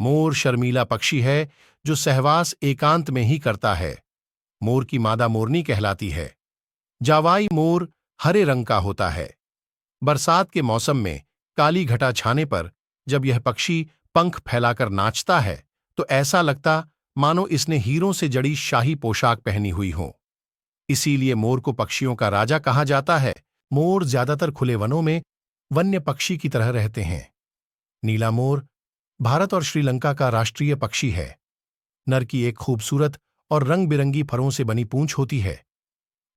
मोर शर्मीला पक्षी है जो सहवास एकांत में ही करता है। मोर की मादा मोरनी कहलाती है। जावाई मोर हरे रंग का होता है। बरसात के मौसम में काली घटा छाने पर जब यह पक्षी पंख फैलाकर नाचता है तो ऐसा लगता मानो इसने हीरों से जड़ी शाही पोशाक पहनी हुई हो। इसीलिए मोर को पक्षियों का राजा कहा जाता है। मोर ज्यादातर खुले वनों में वन्य पक्षी की तरह रहते हैं। नीला मोर भारत और श्रीलंका का राष्ट्रीय पक्षी है। नर की एक खूबसूरत और रंग बिरंगी फरों से बनी पूंछ होती है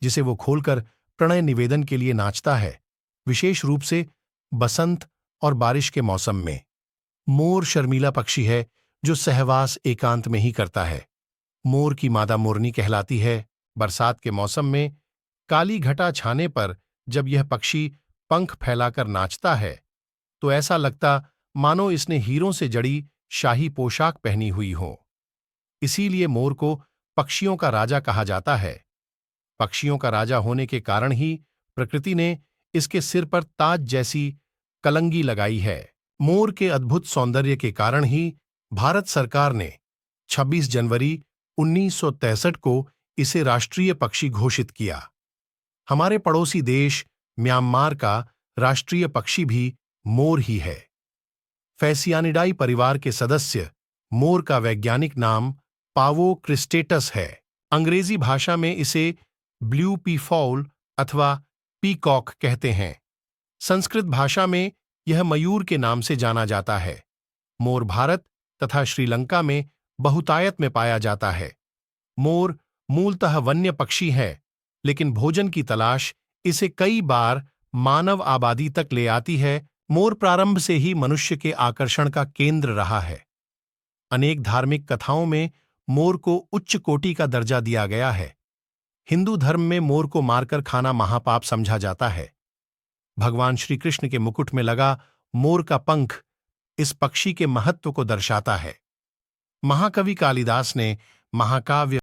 जिसे वो खोलकर प्रणय निवेदन के लिए नाचता है, विशेष रूप से बसंत और बारिश के मौसम में। मोर शर्मीला पक्षी है जो सहवास एकांत में ही करता है। मोर की मादा मोरनी कहलाती है। बरसात के मौसम में काली घटा छाने पर जब यह पक्षी पंख फैलाकर नाचता है तो ऐसा लगता मानो इसने हीरों से जड़ी शाही पोशाक पहनी हुई हो। इसीलिए मोर को पक्षियों का राजा कहा जाता है। पक्षियों का राजा होने के कारण ही प्रकृति ने इसके सिर पर ताज जैसी कलंगी लगाई है। मोर के अद्भुत सौंदर्य के कारण ही भारत सरकार ने 26 जनवरी 1963 को इसे राष्ट्रीय पक्षी घोषित किया। हमारे पड़ोसी देश म्यांमार का राष्ट्रीय पक्षी भी मोर ही है। फैसियानिडाई परिवार के सदस्य मोर का वैज्ञानिक नाम पावो क्रिस्टेटस है। अंग्रेजी भाषा में इसे ब्लू पीफॉल अथवा पीकॉक कहते हैं। संस्कृत भाषा में यह मयूर के नाम से जाना जाता है। मोर भारत तथा श्रीलंका में बहुतायत में पाया जाता है। मोर मूलतः वन्य पक्षी है, लेकिन भोजन की तलाश इसे कई बार मानव आबादी तक ले आती है। मोर प्रारंभ से ही मनुष्य के आकर्षण का केंद्र रहा है। अनेक धार्मिक कथाओं में मोर को उच्च कोटि का दर्जा दिया गया है। हिंदू धर्म में मोर को मारकर खाना महापाप समझा जाता है। भगवान श्री कृष्ण के मुकुट में लगा मोर का पंख इस पक्षी के महत्व को दर्शाता है। महाकवि कालिदास ने महाकाव्य